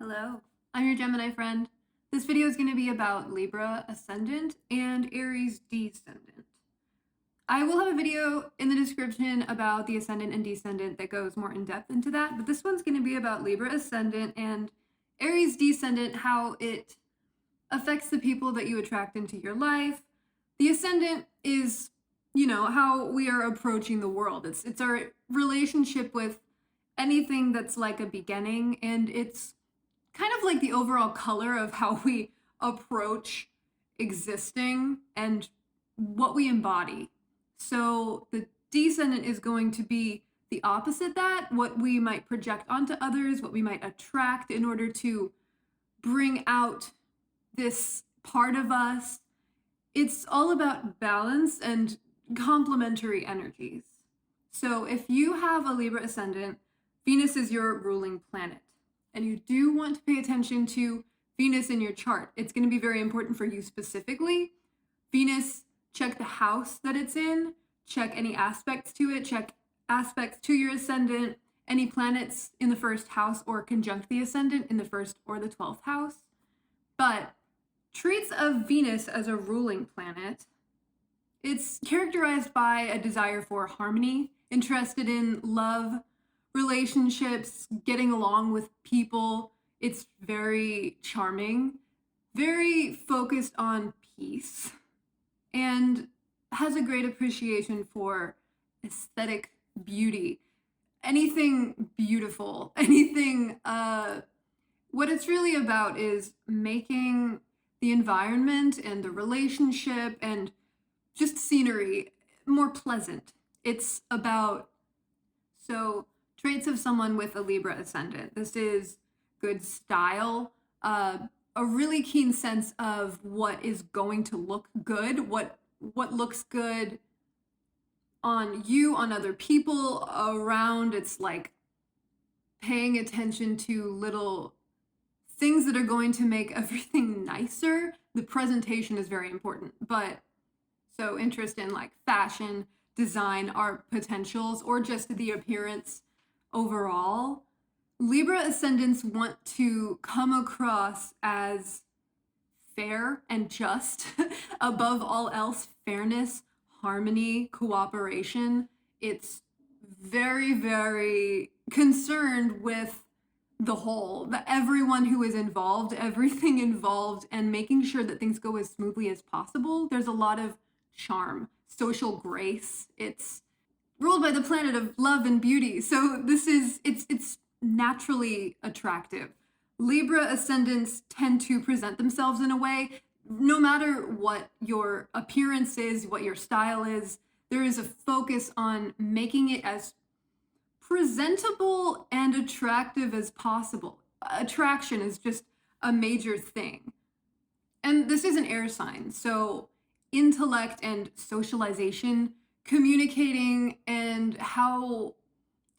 Hello, I'm your Gemini friend. This video is going to be about Libra Ascendant and Aries Descendant. I will have a video in the description about the Ascendant and Descendant that goes more in depth into that, but this one's going to be about Libra Ascendant and Aries Descendant, how it affects the people that you attract into your life. The Ascendant is, how we are approaching the world. It's our relationship with anything that's like a beginning, and it's kind of like the overall color of how we approach existing and what we embody. So the descendant is going to be the opposite that, what we might project onto others, what we might attract in order to bring out this part of us. It's all about balance and complementary energies. So if you have a Libra ascendant, Venus is your ruling planet. And you do want to pay attention to Venus in your chart. It's going to be very important for you specifically. Venus, check the house that it's in, check any aspects to it, check aspects to your ascendant, any planets in the first house or conjunct the ascendant in the first or the 12th house. But traits of Venus as a ruling planet, it's characterized by a desire for harmony, interested in love, relationships, getting along with people. It's very charming, very focused on peace, and has a great appreciation for aesthetic beauty. Anything beautiful, anything, what it's really about is making the environment and the relationship and just scenery more pleasant. It's about, traits of someone with a Libra ascendant. This is good style, a really keen sense of what is going to look good, what looks good on you, on other people around. It's like paying attention to little things that are going to make everything nicer. The presentation is very important, but so interest in like fashion, design, art potentials, or just the appearance overall. Libra ascendants want to come across as fair and just. Above all else, fairness, harmony, cooperation. It's very, very concerned with the whole, everyone who is involved, everything involved, and making sure that things go as smoothly as possible. There's a lot of charm, social grace. It's ruled by the planet of love and beauty. So it's naturally attractive. Libra ascendants tend to present themselves in a way, no matter what your appearance is, what your style is, there is a focus on making it as presentable and attractive as possible. Attraction is just a major thing. And this is an air sign, so intellect and socialization, communicating, and how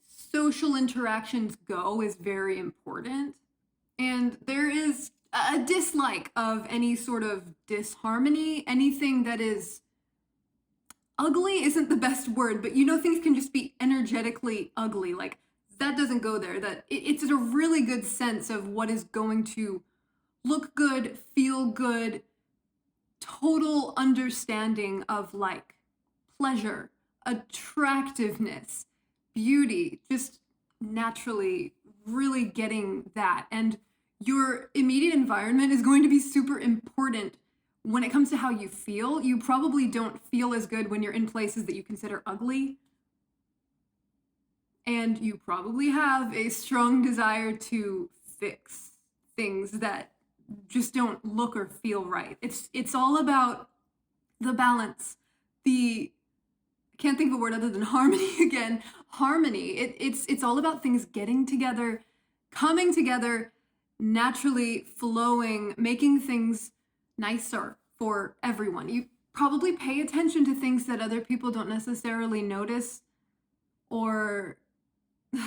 social interactions go is very important. And there is a dislike of any sort of disharmony. Anything that is ugly isn't the best word, but things can just be energetically ugly. Like, that doesn't go there. That it's a really good sense of what is going to look good, feel good, total understanding of like pleasure, attractiveness, beauty, just naturally really getting that. And your immediate environment is going to be super important when it comes to how you feel. You probably don't feel as good when you're in places that you consider ugly. And you probably have a strong desire to fix things that just don't look or feel right. It's all about the balance. I can't think of a word other than harmony again. Harmony. It's all about things getting together, coming together, naturally flowing, making things nicer for everyone. You probably pay attention to things that other people don't necessarily notice, or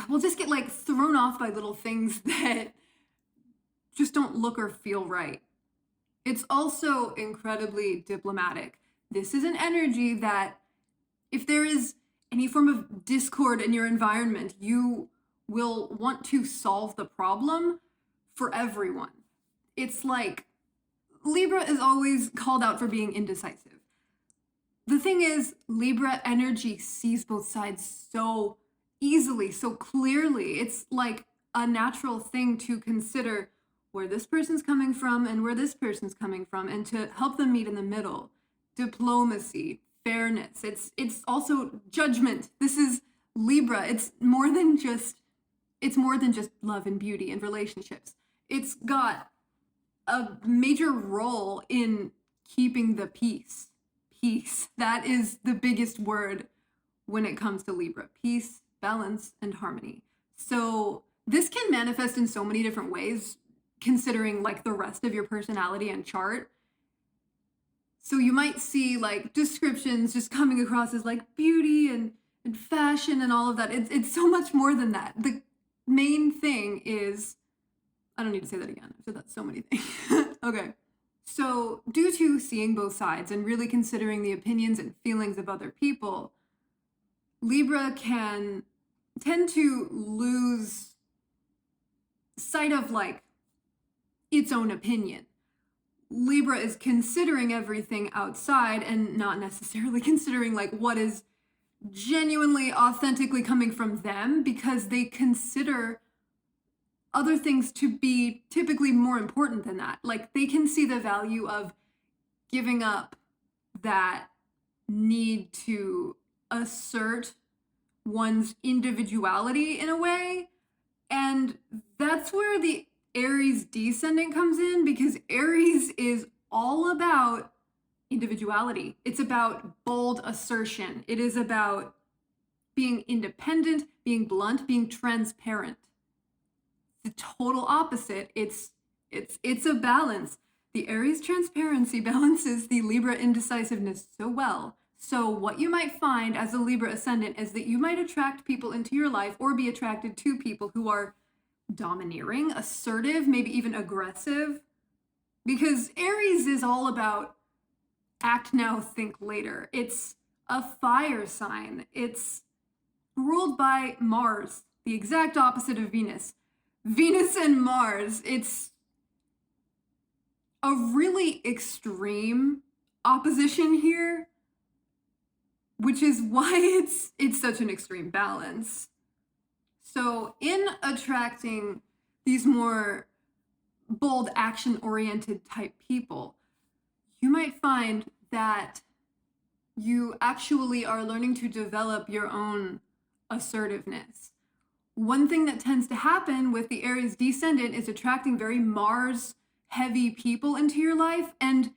will just get like thrown off by little things that just don't look or feel right. It's also incredibly diplomatic. This is an energy that if there is any form of discord in your environment, you will want to solve the problem for everyone. It's like Libra is always called out for being indecisive. The thing is, Libra energy sees both sides so easily, so clearly. It's like a natural thing to consider where this person's coming from and where this person's coming from, and to help them meet in the middle. Diplomacy, fairness. It's also judgment. This is Libra. It's more than just love and beauty and relationships. It's got a major role in keeping the peace. Peace. That is the biggest word when it comes to Libra. Peace, balance, and harmony. So this can manifest in so many different ways, considering like the rest of your personality and chart. So you might see like descriptions just coming across as like beauty and fashion and all of that. It's so much more than that. The main thing is, I don't need to say that again. I've said that so many things. Okay. So due to seeing both sides and really considering the opinions and feelings of other people, Libra can tend to lose sight of like its own opinion. Libra is considering everything outside and not necessarily considering like what is genuinely, authentically coming from them, because they consider other things to be typically more important than that. Like they can see the value of giving up that need to assert one's individuality in a way. And that's where the Aries Descendant comes in, because Aries is all about individuality. It's about bold assertion. It is about being independent, being blunt, being transparent. The total opposite. It's a balance. The Aries transparency balances the Libra indecisiveness so well. So what you might find as a Libra ascendant is that you might attract people into your life or be attracted to people who are domineering, assertive, maybe even aggressive. Because Aries is all about act now, think later. It's a fire sign. It's ruled by Mars, the exact opposite of Venus. Venus and Mars, it's a really extreme opposition here, which is why it's such an extreme balance. So in attracting these more bold, action-oriented type people, you might find that you actually are learning to develop your own assertiveness. One thing that tends to happen with the Aries Descendant is attracting very Mars-heavy people into your life, and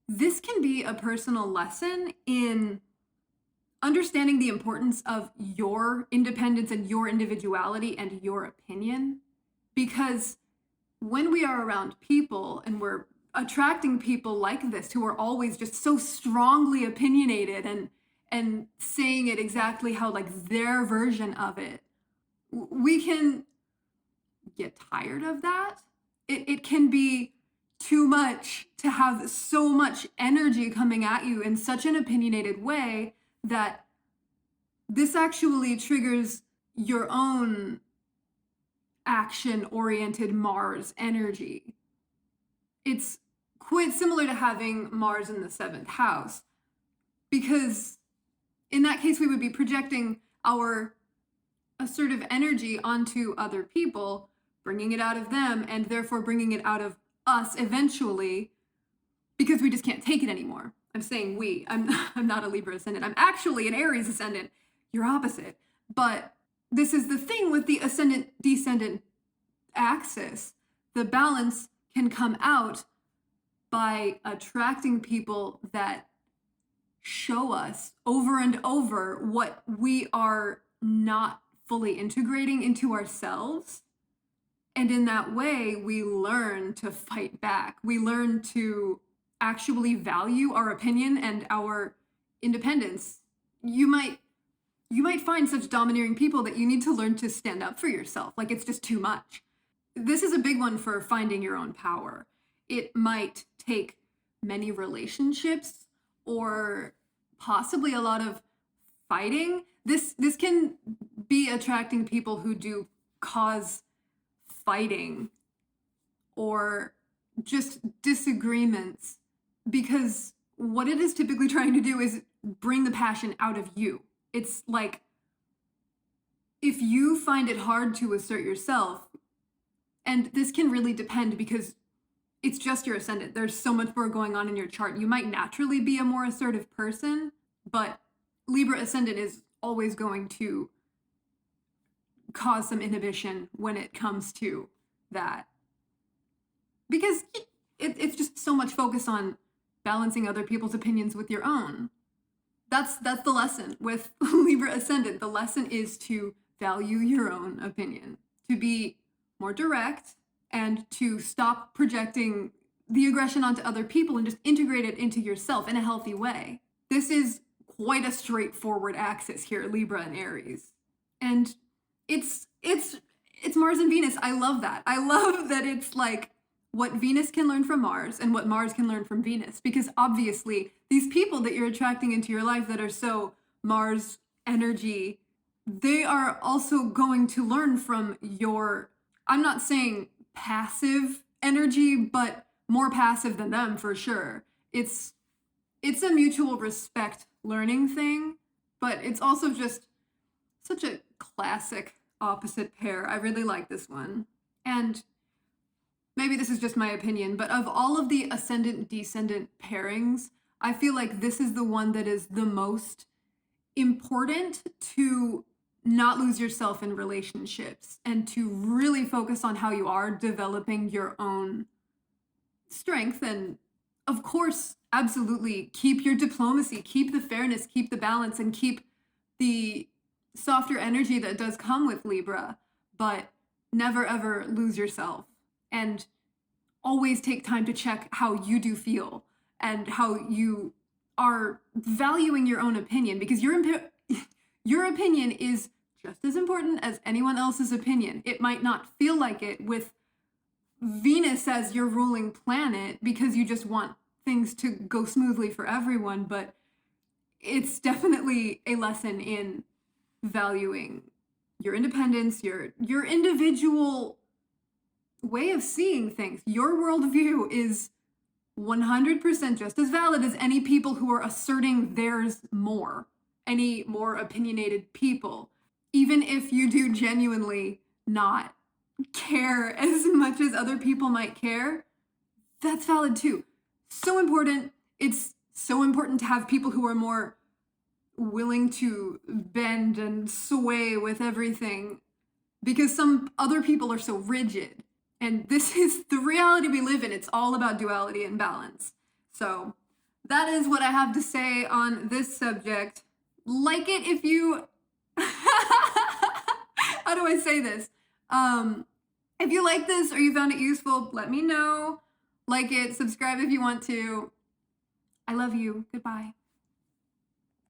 this can be a personal lesson in understanding the importance of your independence and your individuality and your opinion. Because when we are around people and we're attracting people like this who are always just so strongly opinionated and saying it exactly how like their version of it, we can get tired of that. It can be too much to have so much energy coming at you in such an opinionated way that this actually triggers your own action-oriented Mars energy. It's quite similar to having Mars in the 7th house, because in that case we would be projecting our assertive energy onto other people, bringing it out of them, and therefore bringing it out of us eventually, because we just can't take it anymore. I'm saying we. I'm not a Libra ascendant. I'm actually an Aries ascendant. You're opposite. But this is the thing with the ascendant-descendant axis. The balance can come out by attracting people that show us over and over what we are not fully integrating into ourselves. And in that way, we learn to fight back. We learn to actually value our opinion and our independence. You might find such domineering people that you need to learn to stand up for yourself. Like it's just too much. This is a big one for finding your own power. It might take many relationships or possibly a lot of fighting. This can be attracting people who do cause fighting or just disagreements, because what it is typically trying to do is bring the passion out of you. It's like, if you find it hard to assert yourself, and this can really depend because it's just your ascendant. There's so much more going on in your chart. You might naturally be a more assertive person, but Libra Ascendant is always going to cause some inhibition when it comes to that. Because it's just so much focus on balancing other people's opinions with your own. That's the lesson with Libra Ascendant. The lesson is to value your own opinion, to be more direct, and to stop projecting the aggression onto other people and just integrate it into yourself in a healthy way. This is quite a straightforward axis here, Libra and Aries. And it's Mars and Venus. I love that. I love that it's like what Venus can learn from Mars and what Mars can learn from Venus, because obviously these people that you're attracting into your life that are so Mars energy, they are also going to learn from your, I'm not saying passive energy, but more passive than them for sure. It's a mutual respect learning thing, but it's also just such a classic opposite pair. I really like this one. And maybe this is just my opinion, but of all of the ascendant-descendant pairings, I feel like this is the one that is the most important to not lose yourself in relationships and to really focus on how you are developing your own strength. And of course, absolutely keep your diplomacy, keep the fairness, keep the balance, and keep the softer energy that does come with Libra, but never ever lose yourself. And always take time to check how you do feel and how you are valuing your own opinion, because your opinion is just as important as anyone else's opinion. It might not feel like it with Venus as your ruling planet because you just want things to go smoothly for everyone, but it's definitely a lesson in valuing your independence, your individual way of seeing things. Your worldview is 100% just as valid as any people who are asserting theirs more, any more opinionated people. Even if you do genuinely not care as much as other people might care, that's valid too. So important. It's so important to have people who are more willing to bend and sway with everything, because some other people are so rigid. And this is the reality we live in. It's all about duality and balance. So that is what I have to say on this subject. Like it if you... How do I say this? If you like this or you found it useful, let me know. Like it, subscribe if you want to. I love you. Goodbye.